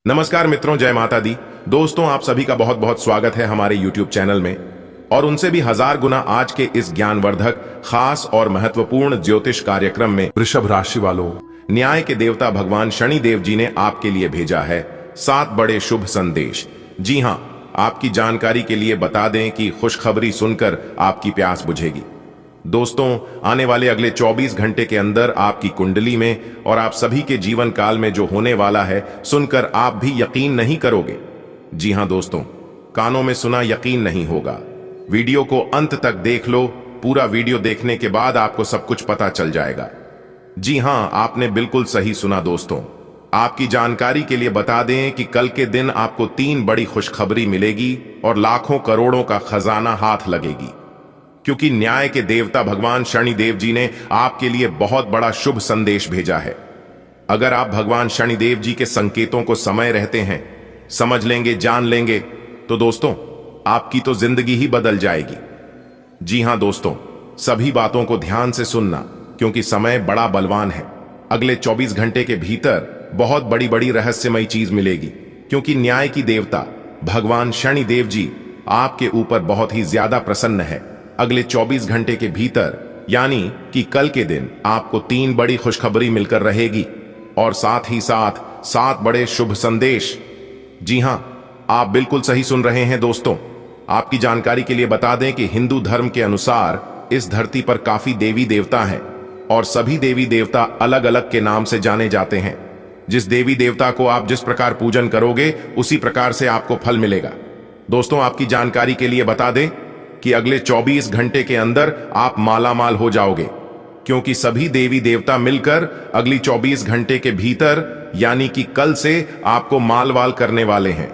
नमस्कार मित्रों, जय माता दी। दोस्तों, आप सभी का बहुत बहुत स्वागत है हमारे YouTube चैनल में। और उनसे भी हजार गुना आज के इस ज्ञानवर्धक, खास और महत्वपूर्ण ज्योतिष कार्यक्रम में वृषभ राशि वालों, न्याय के देवता भगवान शनि देव जी ने आपके लिए भेजा है 7 बड़े शुभ संदेश। जी हाँ, आपकी जानकारी के लिए बता दें कि खुशखबरी सुनकर आपकी प्यास बुझेगी। दोस्तों, आने वाले अगले 24 घंटे के अंदर आपकी कुंडली में और आप सभी के जीवन काल में जो होने वाला है, सुनकर आप भी यकीन नहीं करोगे। जी हां दोस्तों, कानों में सुना यकीन नहीं होगा। वीडियो को अंत तक देख लो। पूरा वीडियो देखने के बाद आपको सब कुछ पता चल जाएगा। जी हां, आपने बिल्कुल सही सुना दोस्तों। आपकी जानकारी के लिए बता दें कि कल के दिन आपको 3 बड़ी खुशखबरी मिलेगी और लाखों करोड़ों का खजाना हाथ लगेगी, क्योंकि न्याय के देवता भगवान शनि देव जी ने आपके लिए बहुत बड़ा शुभ संदेश भेजा है। अगर आप भगवान शनि देव जी के संकेतों को समय रहते हैं समझ लेंगे, जान लेंगे, तो दोस्तों आपकी तो जिंदगी ही बदल जाएगी। जी हां दोस्तों, सभी बातों को ध्यान से सुनना, क्योंकि समय बड़ा बलवान है। अगले 24 घंटे के भीतर बहुत बड़ी बड़ी रहस्यमयी चीज मिलेगी, क्योंकि न्याय की देवता भगवान शनि देव जी आपके ऊपर बहुत ही ज्यादा प्रसन्न है। अगले 24 घंटे के भीतर, यानी कि कल के दिन, आपको 3 बड़ी खुशखबरी मिलकर रहेगी और साथ ही साथ 7 बड़े शुभ संदेश। जी हां, आप बिल्कुल सही सुन रहे हैं दोस्तों। आपकी जानकारी के लिए बता दें कि हिंदू धर्म के अनुसार इस धरती पर काफी देवी देवता हैं और सभी देवी देवता अलग अलग के नाम से जाने जाते हैं। जिस देवी देवता को आप जिस प्रकार पूजन करोगे उसी प्रकार से आपको फल मिलेगा। दोस्तों, आपकी जानकारी के लिए बता दें कि अगले 24 घंटे के अंदर आप मालामाल हो जाओगे, क्योंकि सभी देवी देवता मिलकर अगली 24 घंटे के भीतर, यानी कि कल से, आपको मालवाल करने वाले हैं।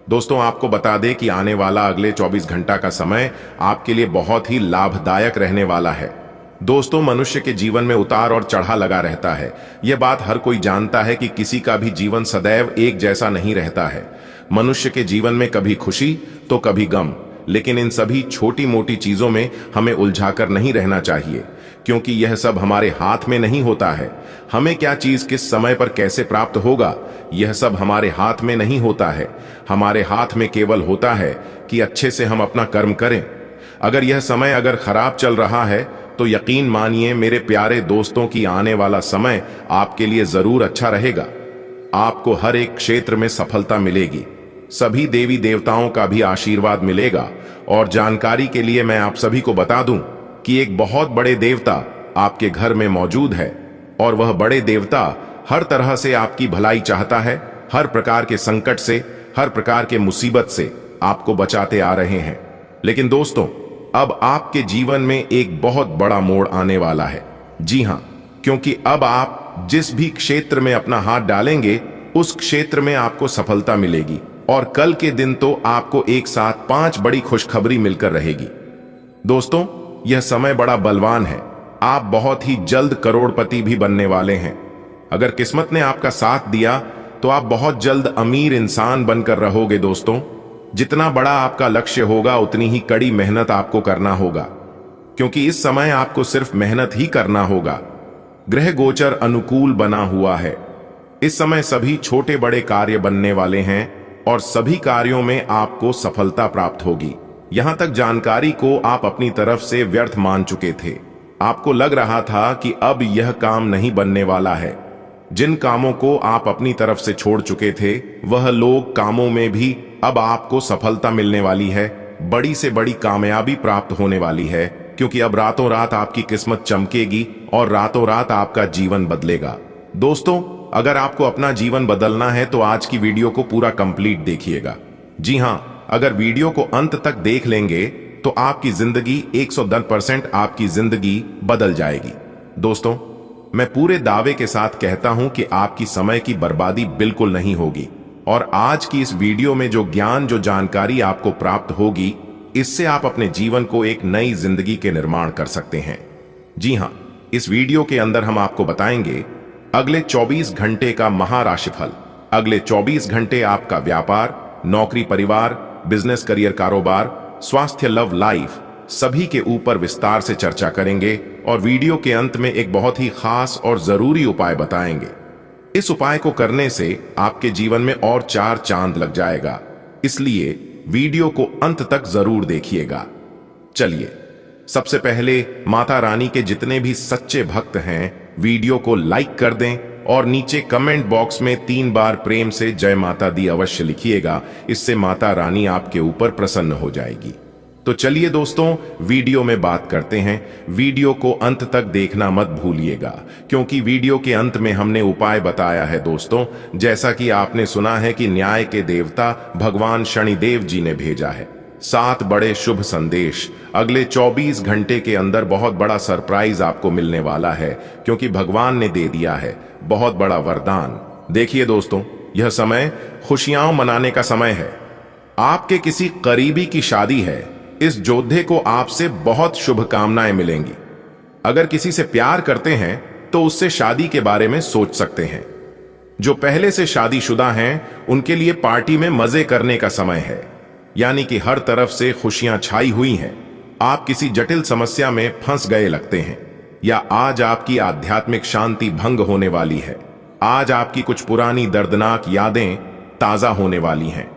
दोस्तों, आपको बता दें कि आने वाला अगले 24 घंटा का समय आपके लिए बहुत ही लाभदायक रहने वाला है। दोस्तों, मनुष्य के जीवन में उतार और चढ़ा लगा रहता है। यह बात हर कोई जानता है कि किसी का भी जीवन सदैव एक जैसा नहीं रहता है। मनुष्य के जीवन में कभी खुशी तो कभी गम, लेकिन इन सभी छोटी मोटी चीजों में हमें उलझाकर नहीं रहना चाहिए, क्योंकि यह सब हमारे हाथ में नहीं होता है। हमें क्या चीज किस समय पर कैसे प्राप्त होगा, यह सब हमारे हाथ में नहीं होता है। हमारे हाथ में केवल होता है कि अच्छे से हम अपना कर्म करें। अगर यह समय अगर खराब चल रहा है तो यकीन मानिए मेरे प्यारे दोस्तों की आने वाला समय आपके लिए जरूर अच्छा रहेगा। आपको हर एक क्षेत्र में सफलता मिलेगी, सभी देवी देवताओं का भी आशीर्वाद मिलेगा। और जानकारी के लिए मैं आप सभी को बता दूं कि एक बहुत बड़े देवता आपके घर में मौजूद है और वह बड़े देवता हर तरह से आपकी भलाई चाहता है। हर प्रकार के संकट से, हर प्रकार के मुसीबत से आपको बचाते आ रहे हैं। लेकिन दोस्तों, अब आपके जीवन में एक बहुत बड़ा मोड़ आने वाला है। जी हां, क्योंकि अब आप जिस भी क्षेत्र में अपना हाथ डालेंगे उस क्षेत्र में आपको सफलता मिलेगी। और कल के दिन तो आपको एक साथ 5 बड़ी खुशखबरी मिलकर रहेगी। दोस्तों, यह समय बड़ा बलवान है। आप बहुत ही जल्द करोड़पति भी बनने वाले हैं। अगर किस्मत ने आपका साथ दिया तो आप बहुत जल्द अमीर इंसान बनकर रहोगे। दोस्तों, जितना बड़ा आपका लक्ष्य होगा उतनी ही कड़ी मेहनत आपको करना होगा, क्योंकि इस समय आपको सिर्फ मेहनत ही करना होगा। ग्रह गोचर अनुकूल बना हुआ है। इस समय सभी छोटे बड़े कार्य बनने वाले हैं और सभी कार्यों में आपको सफलता प्राप्त होगी। यहां तक जानकारी को आप अपनी तरफ से व्यर्थ मान चुके थे। आपको लग रहा था कि अब यह काम नहीं बनने वाला है। जिन कामों को आप अपनी तरफ से छोड़ चुके थे, वह लोग कामों में भी अब आपको सफलता मिलने वाली है। बड़ी से बड़ी कामयाबी प्राप्त होने वाली है, क्योंकि अब रातों रात आपकी किस्मत चमकेगी और रातों रात आपका जीवन बदलेगा। दोस्तों, अगर आपको अपना जीवन बदलना है तो आज की वीडियो को पूरा कंप्लीट देखिएगा। जी हां, अगर वीडियो को अंत तक देख लेंगे तो आपकी जिंदगी 110% आपकी जिंदगी बदल जाएगी। दोस्तों, मैं पूरे दावे के साथ कहता हूं कि आपकी समय की बर्बादी बिल्कुल नहीं होगी। और आज की इस वीडियो में जो ज्ञान, जो जानकारी आपको प्राप्त होगी, इससे आप अपने जीवन को एक नई जिंदगी के निर्माण कर सकते हैं। जी हां, इस वीडियो के अंदर हम आपको बताएंगे अगले 24 घंटे का महाराशिफल। अगले 24 घंटे आपका व्यापार, नौकरी, परिवार, बिजनेस, करियर, कारोबार, स्वास्थ्य, लव लाइफ, सभी के ऊपर विस्तार से चर्चा करेंगे और वीडियो के अंत में एक बहुत ही खास और जरूरी उपाय बताएंगे। इस उपाय को करने से आपके जीवन में और 4 चांद लग जाएगा, इसलिए वीडियो को अंत तक जरूर देखिएगा। चलिए, सबसे पहले माता रानी के जितने भी सच्चे भक्त हैं, वीडियो को लाइक कर दें और नीचे कमेंट बॉक्स में 3 बार प्रेम से जय माता दी अवश्य लिखिएगा। इससे माता रानी आपके ऊपर प्रसन्न हो जाएगी। तो चलिए दोस्तों, वीडियो में बात करते हैं। वीडियो को अंत तक देखना मत भूलिएगा, क्योंकि वीडियो के अंत में हमने उपाय बताया है दोस्तों। जैसा कि आपने सुना है कि न्याय के देवता भगवान शनिदेव जी ने भेजा है 7 बड़े शुभ संदेश। अगले 24 घंटे के अंदर बहुत बड़ा सरप्राइज आपको मिलने वाला है, क्योंकि भगवान ने दे दिया है बहुत बड़ा वरदान। देखिए दोस्तों, यह समय खुशियां मनाने का समय है। आपके किसी करीबी की शादी है, इस योद्धे को आपसे बहुत शुभकामनाएं मिलेंगी। अगर किसी से प्यार करते हैं तो उससे शादी के बारे में सोच सकते हैं। जो पहले से शादीशुदा हैं, उनके लिए पार्टी में मजे करने का समय है, यानी कि हर तरफ से खुशियां छाई हुई हैं। आप किसी जटिल समस्या में फंस गए लगते हैं, या आज आपकी आध्यात्मिक शांति भंग होने वाली है। आज आपकी कुछ पुरानी दर्दनाक यादें ताजा होने वाली हैं।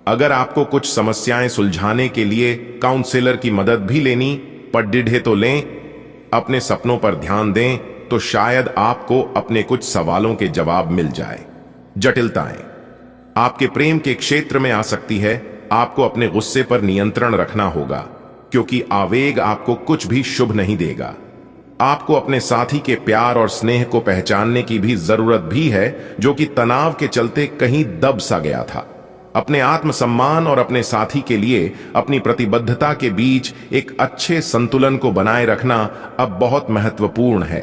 अगर आपको कुछ समस्याएं सुलझाने के लिए काउंसलर की मदद भी लेनी पड़े तो लें। अपने सपनों पर ध्यान दें तो शायद आपको अपने कुछ सवालों के जवाब मिल जाए। जटिलताएं आपके प्रेम के क्षेत्र में आ सकती है। आपको अपने गुस्से पर नियंत्रण रखना होगा, क्योंकि आवेग आपको कुछ भी शुभ नहीं देगा। आपको अपने साथी के प्यार और स्नेह को पहचानने की भी जरूरत भी है, जो कि तनाव के चलते कहीं दब सा गया था। अपने आत्मसम्मान और अपने साथी के लिए अपनी प्रतिबद्धता के बीच एक अच्छे संतुलन को बनाए रखना अब बहुत महत्वपूर्ण है।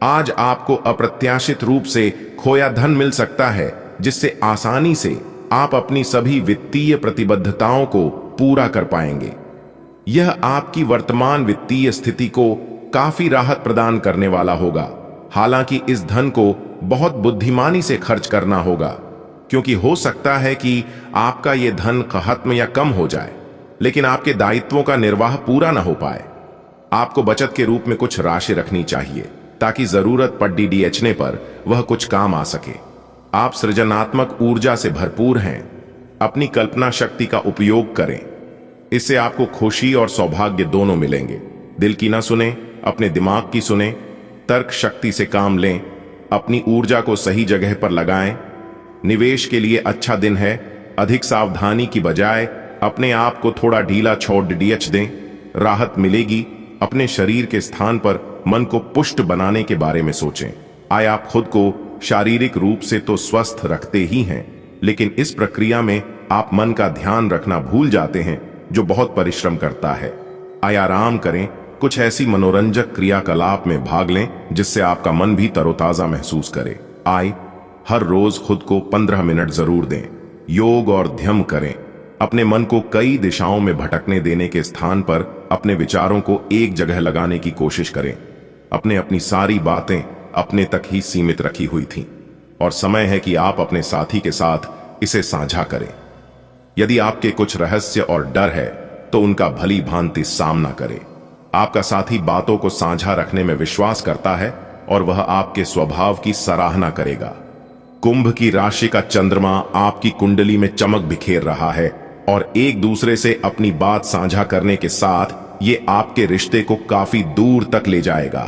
आज आपको अप्रत्याशित रूप से खोया धन मिल सकता है, जिससे आसानी से आप अपनी सभी वित्तीय प्रतिबद्धताओं को पूरा कर पाएंगे। यह आपकी वर्तमान वित्तीय स्थिति को काफी राहत प्रदान करने वाला होगा। हालांकि इस धन को बहुत बुद्धिमानी से खर्च करना होगा, क्योंकि हो सकता है कि आपका यह धन खत्म या कम हो जाए, लेकिन आपके दायित्वों का निर्वाह पूरा ना हो पाए। आपको बचत के रूप में कुछ राशि रखनी चाहिए, ताकि जरूरत पड़ने पर वह कुछ काम आ सके। आप सृजनात्मक ऊर्जा से भरपूर हैं। अपनी कल्पना शक्ति का उपयोग करें, इससे आपको खुशी और सौभाग्य दोनों मिलेंगे। दिल की ना सुने, अपने दिमाग की सुने। तर्क शक्ति से काम लें। अपनी ऊर्जा को सही जगह पर लगाएं। निवेश के लिए अच्छा दिन है। अधिक सावधानी की बजाय अपने आप को थोड़ा ढीला छोड़ दें, राहत मिलेगी। अपने शरीर के स्थान पर मन को पुष्ट बनाने के बारे में सोचें। आय आप खुद को शारीरिक रूप से तो स्वस्थ रखते ही हैं, लेकिन इस प्रक्रिया में आप मन का ध्यान रखना भूल जाते हैं, जो बहुत परिश्रम करता है। आय आराम करें। कुछ ऐसी मनोरंजक क्रियाकलाप में भाग लें जिससे आपका मन भी तरोताजा महसूस करे। आय हर रोज खुद को 15 मिनट जरूर दें। योग और ध्यान करें। अपने मन को कई दिशाओं में भटकने देने के स्थान पर अपने विचारों को एक जगह लगाने की कोशिश करें। अपनी सारी बातें अपने तक ही सीमित रखी हुई थीं, और समय है कि आप अपने साथी के साथ इसे साझा करें। यदि आपके कुछ रहस्य और डर है तो उनका भली भांति सामना करें। आपका साथी बातों को साझा रखने में विश्वास करता है और वह आपके स्वभाव की सराहना करेगा। कुंभ की राशि का चंद्रमा आपकी कुंडली में चमक बिखेर रहा है, और एक दूसरे से अपनी बात साझा करने के साथ ये आपके रिश्ते को काफी दूर तक ले जाएगा।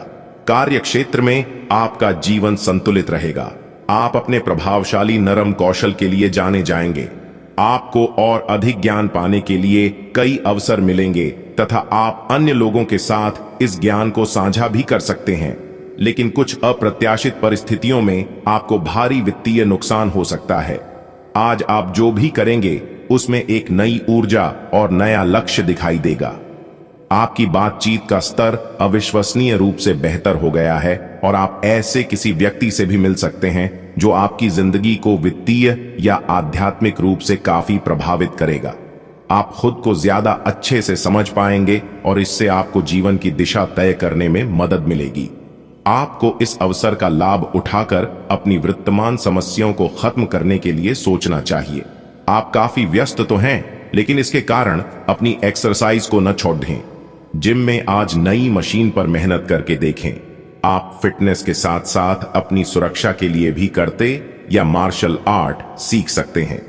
कार्य क्षेत्र में आपका जीवन संतुलित रहेगा। आप अपने प्रभावशाली नरम कौशल के लिए जाने जाएंगे। आपको और अधिक ज्ञान पाने के लिए कई अवसर मिलेंगे, तथा आप अन्य लोगों के साथ इस ज्ञान को साझा भी कर सकते हैं। लेकिन कुछ अप्रत्याशित परिस्थितियों में आपको भारी वित्तीय नुकसान हो सकता है। आज आप जो भी करेंगे उसमें एक नई ऊर्जा और नया लक्ष्य दिखाई देगा। आपकी बातचीत का स्तर अविश्वसनीय रूप से बेहतर हो गया है, और आप ऐसे किसी व्यक्ति से भी मिल सकते हैं जो आपकी जिंदगी को वित्तीय या आध्यात्मिक रूप से काफी प्रभावित करेगा। आप खुद को ज्यादा अच्छे से समझ पाएंगे, और इससे आपको जीवन की दिशा तय करने में मदद मिलेगी। आपको इस अवसर का लाभ उठाकर अपनी वर्तमान समस्याओं को खत्म करने के लिए सोचना चाहिए। आप काफी व्यस्त तो हैं, लेकिन इसके कारण अपनी एक्सरसाइज को न छोड़ दें। जिम में आज नई मशीन पर मेहनत करके देखें। आप फिटनेस के साथ साथ अपनी सुरक्षा के लिए भी करते या मार्शल आर्ट सीख सकते हैं।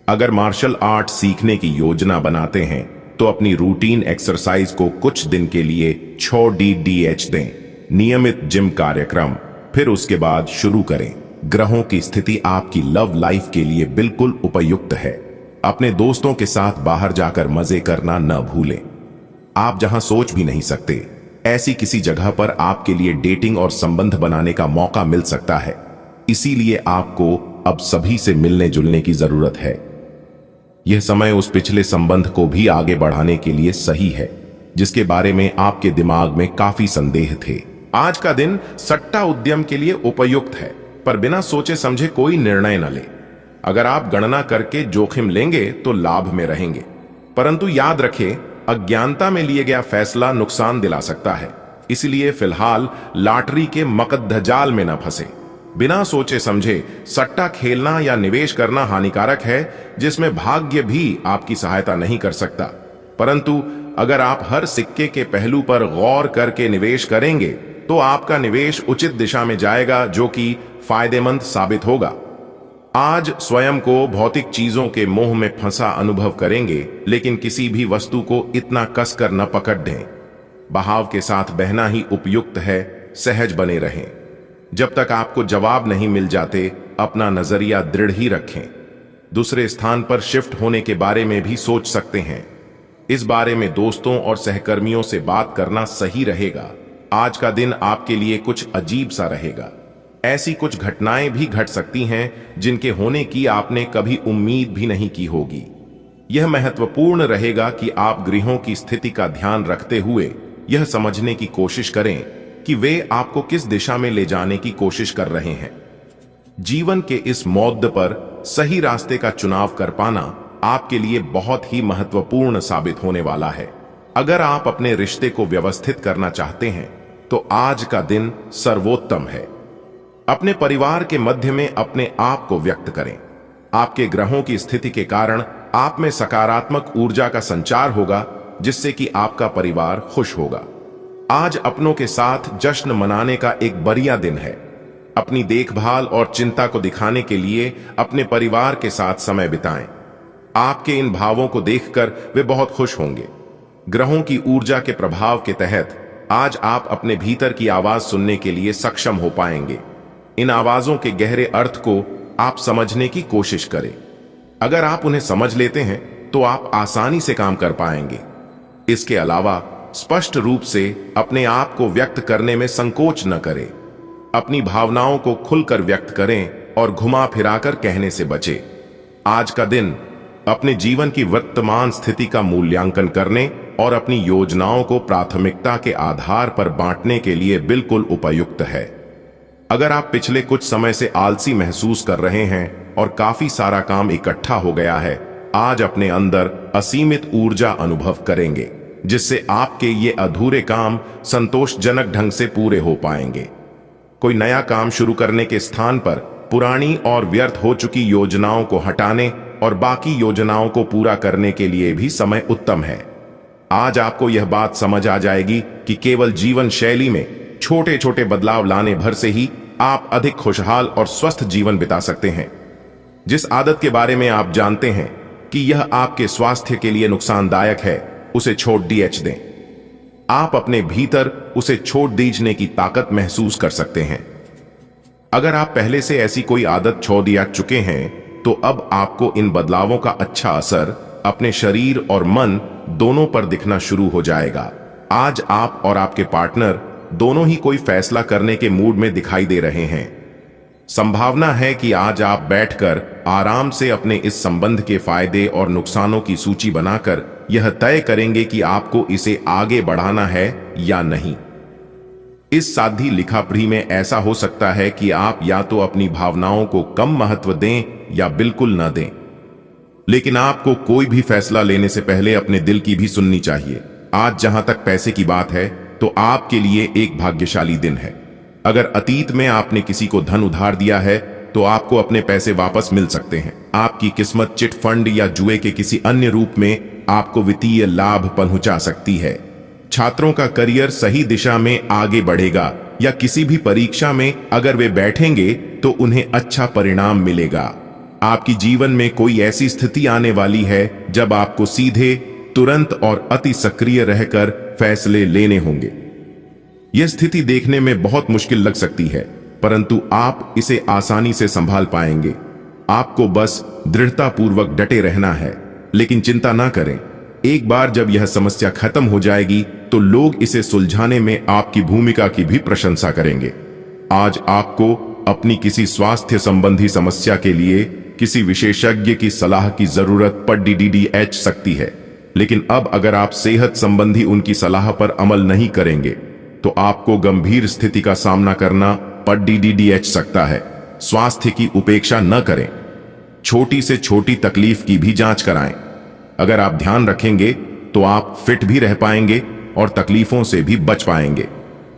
अगर मार्शल आर्ट सीखने की योजना बनाते हैं तो अपनी रूटीन एक्सरसाइज को कुछ दिन के लिए 6DDH दें, नियमित जिम कार्यक्रम, फिर उसके बाद शुरू करें। ग्रहों की स्थिति आपकी लव लाइफ के लिए बिल्कुल उपयुक्त है। अपने दोस्तों के साथ बाहर जाकर मजे करना न भूलें। आप जहां सोच भी नहीं सकते ऐसी किसी जगह पर आपके लिए डेटिंग और संबंध बनाने का मौका मिल सकता है। इसीलिए आपको अब सभी से मिलने जुलने की जरूरत है। यह समय उस पिछले संबंध को भी आगे बढ़ाने के लिए सही है जिसके बारे में आपके दिमाग में काफी संदेह थे। आज का दिन सट्टा उद्यम के लिए उपयुक्त है, पर बिना सोचे समझे कोई निर्णय न ले। अगर आप गणना करके जोखिम लेंगे तो लाभ में रहेंगे, परंतु याद रखें अज्ञानता में लिए गया फैसला नुकसान दिला सकता है। इसलिए फिलहाल लॉटरी के मकद्दजाल में न फंसे। बिना सोचे समझे सट्टा खेलना या निवेश करना हानिकारक है जिसमें भाग्य भी आपकी सहायता नहीं कर सकता। परंतु अगर आप हर सिक्के के पहलू पर गौर करके निवेश करेंगे तो आपका निवेश उचित दिशा में जाएगा, जो कि फायदेमंद साबित होगा। आज स्वयं को भौतिक चीजों के मोह में फंसा अनुभव करेंगे, लेकिन किसी भी वस्तु को इतना कसकर न पकड़ दें। बहाव के साथ बहना ही उपयुक्त है। सहज बने रहें। जब तक आपको जवाब नहीं मिल जाते अपना नजरिया दृढ़ ही रखें। दूसरे स्थान पर शिफ्ट होने के बारे में भी सोच सकते हैं। इस बारे में दोस्तों और सहकर्मियों से बात करना सही रहेगा। आज का दिन आपके लिए कुछ अजीब सा रहेगा। ऐसी कुछ घटनाएं भी घट सकती हैं जिनके होने की आपने कभी उम्मीद भी नहीं की होगी। यह महत्वपूर्ण रहेगा कि आप ग्रहों की स्थिति का ध्यान रखते हुए यह समझने की कोशिश करें कि वे आपको किस दिशा में ले जाने की कोशिश कर रहे हैं। जीवन के इस मोड़ पर सही रास्ते का चुनाव कर पाना आपके लिए बहुत ही महत्वपूर्ण साबित होने वाला है। अगर आप अपने रिश्ते को व्यवस्थित करना चाहते हैं तो आज का दिन सर्वोत्तम है। अपने परिवार के मध्य में अपने आप को व्यक्त करें। आपके ग्रहों की स्थिति के कारण आप में सकारात्मक ऊर्जा का संचार होगा जिससे कि आपका परिवार खुश होगा। आज अपनों के साथ जश्न मनाने का एक बढ़िया दिन है। अपनी देखभाल और चिंता को दिखाने के लिए अपने परिवार के साथ समय बिताएं। आपके इन भावों को देखकर वे बहुत खुश होंगे। ग्रहों की ऊर्जा के प्रभाव के तहत आज आप अपने भीतर की आवाज सुनने के लिए सक्षम हो पाएंगे। इन आवाजों के गहरे अर्थ को आप समझने की कोशिश करें। अगर आप उन्हें समझ लेते हैं तो आप आसानी से काम कर पाएंगे। इसके अलावा स्पष्ट रूप से अपने आप को व्यक्त करने में संकोच न करें। अपनी भावनाओं को खुलकर व्यक्त करें और घुमा फिराकर कहने से बचें। आज का दिन अपने जीवन की वर्तमान स्थिति का मूल्यांकन करने और अपनी योजनाओं को प्राथमिकता के आधार पर बांटने के लिए बिल्कुल उपयुक्त है। अगर आप पिछले कुछ समय से आलसी महसूस कर रहे हैं और काफी सारा काम इकट्ठा हो गया है, आज अपने अंदर असीमित ऊर्जा अनुभव करेंगे जिससे आपके ये अधूरे काम संतोषजनक ढंग से पूरे हो पाएंगे। कोई नया काम शुरू करने के स्थान पर पुरानी और व्यर्थ हो चुकी योजनाओं को हटाने और बाकी योजनाओं को पूरा करने के लिए भी समय उत्तम है। आज आपको यह बात समझ आ जाएगी कि केवल जीवन शैली में छोटे छोटे बदलाव लाने भर से ही आप अधिक खुशहाल और स्वस्थ जीवन बिता सकते हैं। जिस आदत के बारे में आप जानते हैं कि यह आपके स्वास्थ्य के लिए नुकसानदायक है, उसे छोड़ DH दें। आप अपने भीतर उसे छोड़ दीजने की ताकत महसूस कर सकते हैं। अगर आप पहले से ऐसी कोई आदत छोड़ दिया चुके हैं तो अब आपको इन बदलावों का अच्छा असर अपने शरीर और मन दोनों पर दिखना शुरू हो जाएगा। आज आप और आपके पार्टनर दोनों ही कोई फैसला करने के मूड में दिखाई दे रहे हैं। संभावना है कि आज आप बैठकर आराम से अपने इस संबंध के फायदे और नुकसानों की सूची बनाकर यह तय करेंगे कि आपको इसे आगे बढ़ाना है या नहीं। इस साधी लिखापढ़ी में ऐसा हो सकता है कि आप या तो अपनी भावनाओं को कम महत्व दें या बिल्कुल न दें, लेकिन आपको कोई भी फैसला लेने से पहले अपने दिल की भी सुननी चाहिए। आज जहां तक पैसे की बात है तो आपके लिए एक भाग्यशाली दिन है। अगर अतीत में आपने किसी को धन उधार दिया है तो आपको अपने पैसे वापस मिल सकते हैं। आपकी किस्मत चिट फंड या जुए के किसी अन्य रूप में आपको वित्तीय लाभ पहुंचा सकती है। छात्रों का करियर सही दिशा में आगे बढ़ेगा या किसी भी परीक्षा में अगर वे बैठेंगे तो उन्हें अच्छा परिणाम मिलेगा। आपकी जीवन में कोई ऐसी स्थिति आने वाली है जब आपको सीधे, तुरंत और अति सक्रिय रहकर फैसले लेने होंगे। यह स्थिति देखने में बहुत मुश्किल लग सकती है, परंतु आप इसे आसानी से संभाल पाएंगे। आपको बस दृढ़तापूर्वक डटे रहना है। लेकिन चिंता ना करें, एक बार जब यह समस्या खत्म हो जाएगी तो लोग इसे सुलझाने में आपकी भूमिका की भी प्रशंसा करेंगे। आज आपको अपनी किसी स्वास्थ्य संबंधी समस्या के लिए किसी विशेषज्ञ की सलाह की जरूरत पड़ DDH सकती है, लेकिन अब अगर आप सेहत संबंधी उनकी सलाह पर अमल नहीं करेंगे तो आपको गंभीर स्थिति का सामना करना पड़ DDH सकता है। स्वास्थ्य की उपेक्षा न करें। छोटी से छोटी तकलीफ की भी जांच कराएं। अगर आप ध्यान रखेंगे तो आप फिट भी रह पाएंगे और तकलीफों से भी बच पाएंगे।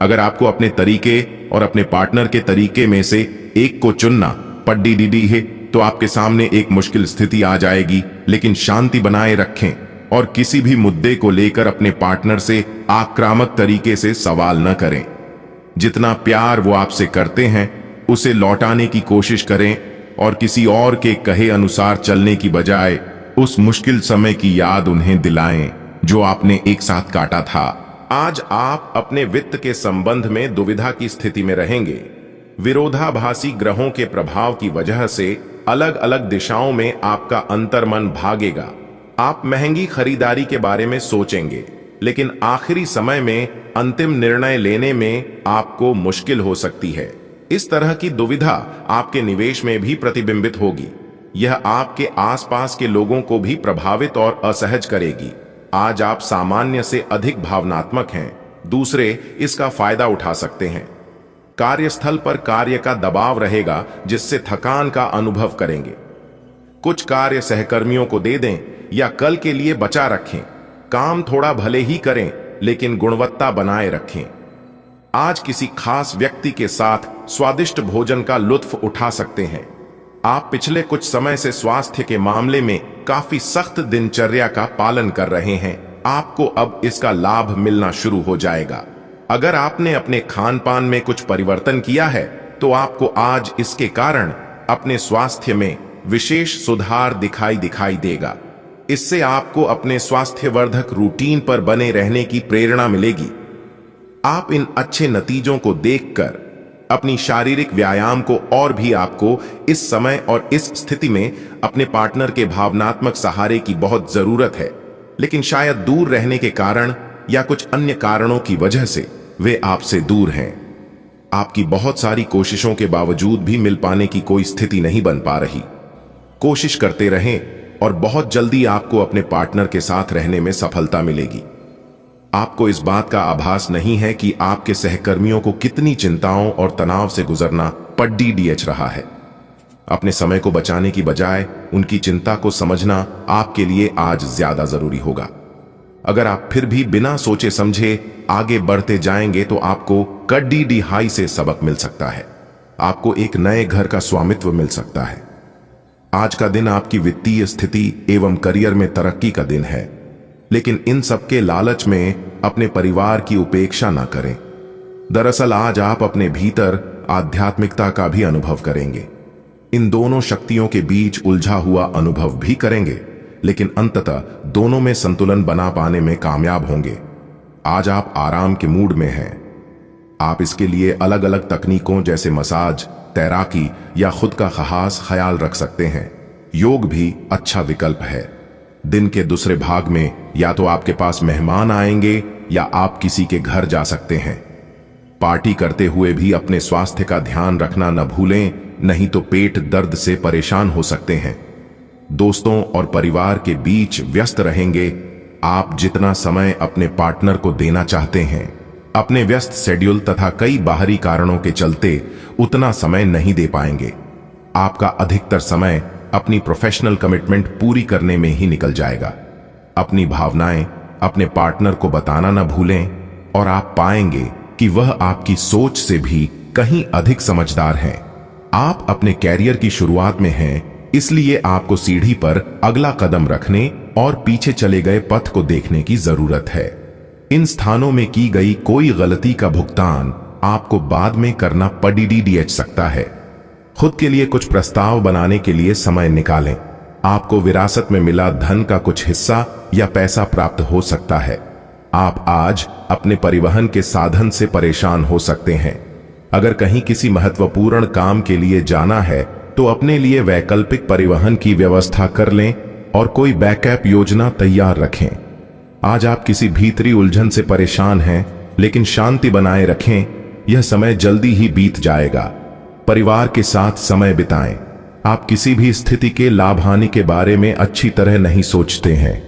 अगर आपको अपने तरीके और अपने पार्टनर के तरीके में से एक को चुनना पड़ DDD है तो आपके सामने एक मुश्किल स्थिति आ जाएगी, लेकिन शांति बनाए रखें और किसी भी मुद्दे को लेकर अपने पार्टनर से आक्रामक तरीके से सवाल न करें। जितना प्यार वो आपसे करते हैं उसे लौटाने की कोशिश करें और किसी और के कहे अनुसार चलने की बजाय उस मुश्किल समय की याद उन्हें दिलाएं जो आपने एक साथ काटा था। आज आप अपने वित्त के संबंध में दुविधा की स्थिति में रहेंगे। विरोधाभासी ग्रहों के प्रभाव की वजह से अलग अलग दिशाओं में आपका अंतर्मन भागेगा। आप महंगी खरीदारी के बारे में सोचेंगे, लेकिन आखिरी समय में अंतिम निर्णय लेने में आपको मुश्किल हो सकती है। इस तरह की दुविधा आपके निवेश में भी प्रतिबिंबित होगी। यह आपके आसपास के लोगों को भी प्रभावित और असहज करेगी। आज आप सामान्य से अधिक भावनात्मक हैं, दूसरे इसका फायदा उठा सकते हैं। कार्यस्थल पर कार्य का दबाव रहेगा जिससे थकान का अनुभव करेंगे। कुछ कार्य सहकर्मियों को दे दें या कल के लिए बचा रखें। काम थोड़ा भले ही करें लेकिन गुणवत्ता बनाए रखें। आज किसी खास व्यक्ति के साथ स्वादिष्ट भोजन का लुत्फ उठा सकते हैं। आप पिछले कुछ समय से स्वास्थ्य के मामले में काफी सख्त दिनचर्या का पालन कर रहे हैं। आपको अब इसका लाभ मिलना शुरू हो जाएगा। अगर आपने अपने खान पान में कुछ परिवर्तन किया है तो आपको आज इसके कारण अपने स्वास्थ्य में विशेष सुधार दिखाई देगा। इससे आपको अपने स्वास्थ्यवर्धक रूटीन पर बने रहने की प्रेरणा मिलेगी। आप इन अच्छे नतीजों को देखकर अपनी शारीरिक व्यायाम को और भी आपको इस समय और इस स्थिति में अपने पार्टनर के भावनात्मक सहारे की बहुत जरूरत है, लेकिन शायद दूर रहने के कारण या कुछ अन्य कारणों की वजह से वे आपसे दूर हैं। आपकी बहुत सारी कोशिशों के बावजूद भी मिल पाने की कोई स्थिति नहीं बन पा रही। कोशिश करते रहें और बहुत जल्दी आपको अपने पार्टनर के साथ रहने में सफलता मिलेगी। आपको इस बात का आभास नहीं है कि आपके सहकर्मियों को कितनी चिंताओं और तनाव से गुजरना पड़ DDH रहा है। अपने समय को बचाने की बजाय उनकी चिंता को समझना आपके लिए आज ज्यादा जरूरी होगा। अगर आप फिर भी बिना सोचे समझे आगे बढ़ते जाएंगे तो आपको कड़ी हाई से सबक मिल सकता है। आपको एक नए घर का स्वामित्व मिल सकता है। आज का दिन आपकी वित्तीय स्थिति एवं करियर में तरक्की का दिन है, लेकिन इन सबके लालच में अपने परिवार की उपेक्षा ना करें। दरअसल आज आप अपने भीतर आध्यात्मिकता का भी अनुभव करेंगे। इन दोनों शक्तियों के बीच उलझा हुआ अनुभव भी करेंगे, लेकिन अंततः दोनों में संतुलन बना पाने में कामयाब होंगे। आज आप आराम के मूड में हैं। आप इसके लिए अलग अलग तकनीकों जैसे मसाज, तैराकी या खुद का खास ख्याल रख सकते हैं। योग भी अच्छा विकल्प है। दिन के दूसरे भाग में या तो आपके पास मेहमान आएंगे या आप किसी के घर जा सकते हैं। पार्टी करते हुए भी अपने स्वास्थ्य का ध्यान रखना न भूलें, नहीं तो पेट दर्द से परेशान हो सकते हैं। दोस्तों और परिवार के बीच व्यस्त रहेंगे। आप जितना समय अपने पार्टनर को देना चाहते हैं, अपने व्यस्त शेड्यूल तथा कई बाहरी कारणों के चलते उतना समय नहीं दे पाएंगे। आपका अधिकतर समय अपनी प्रोफेशनल कमिटमेंट पूरी करने में ही निकल जाएगा। अपनी भावनाएं अपने पार्टनर को बताना न भूलें और आप पाएंगे कि वह आपकी सोच से भी कहीं अधिक समझदार है। आप अपने कैरियर की शुरुआत में हैं, इसलिए आपको सीढ़ी पर अगला कदम रखने और पीछे चले गए पथ को देखने की जरूरत है। इन स्थानों में की गई कोई गलती का भुगतान आपको बाद में करना पड़ सकता है। खुद के लिए कुछ प्रस्ताव बनाने के लिए समय निकालें। आपको विरासत में मिला धन का कुछ हिस्सा या पैसा प्राप्त हो सकता है। आप आज अपने परिवहन के साधन से परेशान हो सकते हैं। अगर कहीं किसी महत्वपूर्ण काम के लिए जाना है तो अपने लिए वैकल्पिक परिवहन की व्यवस्था कर लें और कोई बैकअप योजना तैयार रखें। आज आप किसी भीतरी उलझन से परेशान हैं, लेकिन शांति बनाए रखें, यह समय जल्दी ही बीत जाएगा। परिवार के साथ समय बिताएं। आप किसी भी स्थिति के लाभ हानि के बारे में अच्छी तरह नहीं सोचते हैं।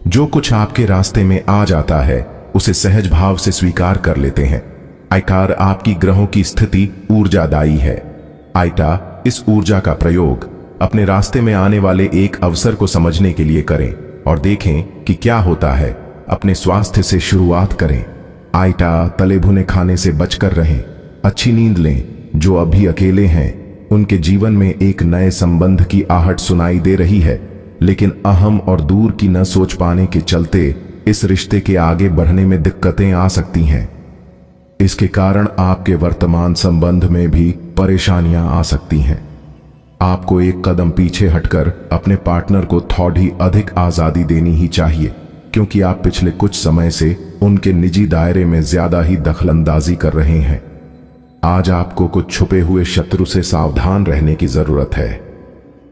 जो कुछ आपके रास्ते में आ जाता है उसे सहज भाव से स्वीकार कर लेते हैं। आयकार आपकी ग्रहों की स्थिति ऊर्जादायी है। आइटा इस ऊर्जा का प्रयोग अपने रास्ते में आने वाले एक अवसर को समझने के लिए करें और देखें कि क्या होता है। अपने स्वास्थ्य से शुरुआत करें। आइटा तले भुने खाने से बचकर रहें। अच्छी नींद लें। जो अभी अकेले हैं उनके जीवन में एक नए संबंध की आहट सुनाई दे रही है, लेकिन अहम और दूर की न सोच पाने के चलते इस रिश्ते के आगे बढ़ने में दिक्कतें आ सकती हैं। इसके कारण आपके वर्तमान संबंध में भी परेशानियां आ सकती हैं। आपको एक कदम पीछे हटकर अपने पार्टनर को थोड़ी अधिक आजादी देनी ही चाहिए, क्योंकि आप पिछले कुछ समय से उनके निजी दायरे में ज्यादा ही दखलंदाजी कर रहे हैं। आज आपको कुछ छुपे हुए शत्रु से सावधान रहने की जरूरत है।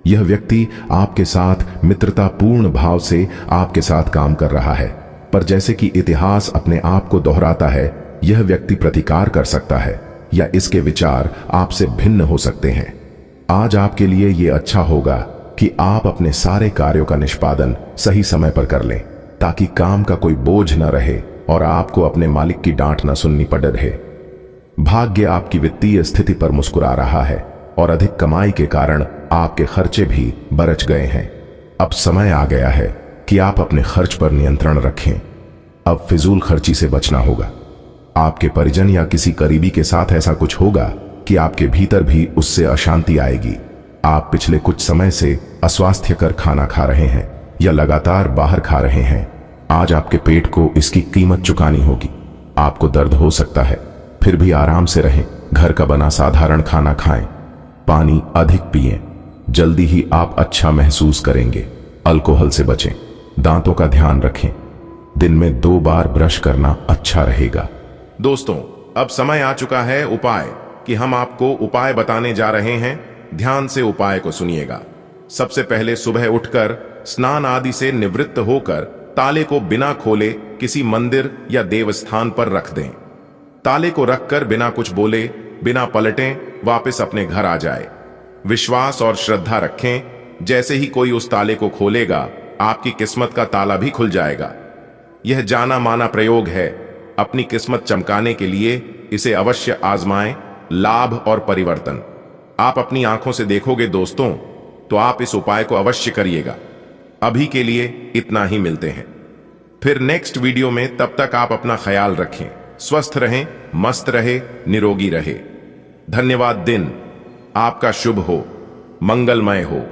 यह व्यक्ति आपके साथ मित्रतापूर्ण भाव से आपके साथ काम कर रहा है, पर जैसे कि इतिहास अपने आप को दोहराता है, यह व्यक्ति प्रतिकार कर सकता है या इसके विचार आपसे भिन्न हो सकते हैं। आज आपके लिए यह अच्छा होगा कि आप अपने सारे कार्यों का निष्पादन सही समय पर कर लें, ताकि काम का कोई बोझ न रहे और आपको अपने मालिक की डांट न सुननी पड़ रहे। भाग्य आपकी वित्तीय स्थिति पर मुस्कुरा रहा है और अधिक कमाई के कारण आपके खर्चे भी बरच गए हैं। अब समय आ गया है कि आप अपने खर्च पर नियंत्रण रखें। अब फिजूल खर्ची से बचना होगा। आपके परिजन या किसी करीबी के साथ ऐसा कुछ होगा कि आपके भीतर भी उससे अशांति आएगी। आप पिछले कुछ समय से अस्वास्थ्यकर खाना खा रहे हैं या लगातार बाहर खा रहे हैं। आज आपके पेट को इसकी कीमत चुकानी होगी। आपको दर्द हो सकता है, फिर भी आराम से रहें। घर का बना साधारण खाना खाएं। पानी अधिक पिएं। जल्दी ही आप अच्छा महसूस करेंगे। अल्कोहल से बचें। दांतों का ध्यान रखें। दिन में 2 बार ब्रश करना अच्छा रहेगा। दोस्तों, अब समय आ चुका है उपाय कि हम आपको उपाय बताने जा रहे हैं। ध्यान से उपाय को सुनिएगा। सबसे पहले सुबह उठकर स्नान आदि से निवृत्त होकर ताले को बिना खोले किसी मंदिर या देवस्थान पर रख दें। ताले को रखकर बिना कुछ बोले, बिना पलटे वापस अपने घर आ जाए। विश्वास और श्रद्धा रखें, जैसे ही कोई उस ताले को खोलेगा आपकी किस्मत का ताला भी खुल जाएगा। यह जाना माना प्रयोग है। अपनी किस्मत चमकाने के लिए इसे अवश्य आजमाएं। लाभ और परिवर्तन आप अपनी आंखों से देखोगे दोस्तों, तो आप इस उपाय को अवश्य करिएगा। अभी के लिए इतना ही, मिलते हैं फिर नेक्स्ट वीडियो में। तब तक आप अपना ख्याल रखें, स्वस्थ रहें, मस्त रहे, निरोगी रहे। धन्यवाद। दिन आपका शुभ हो, मंगलमय हो।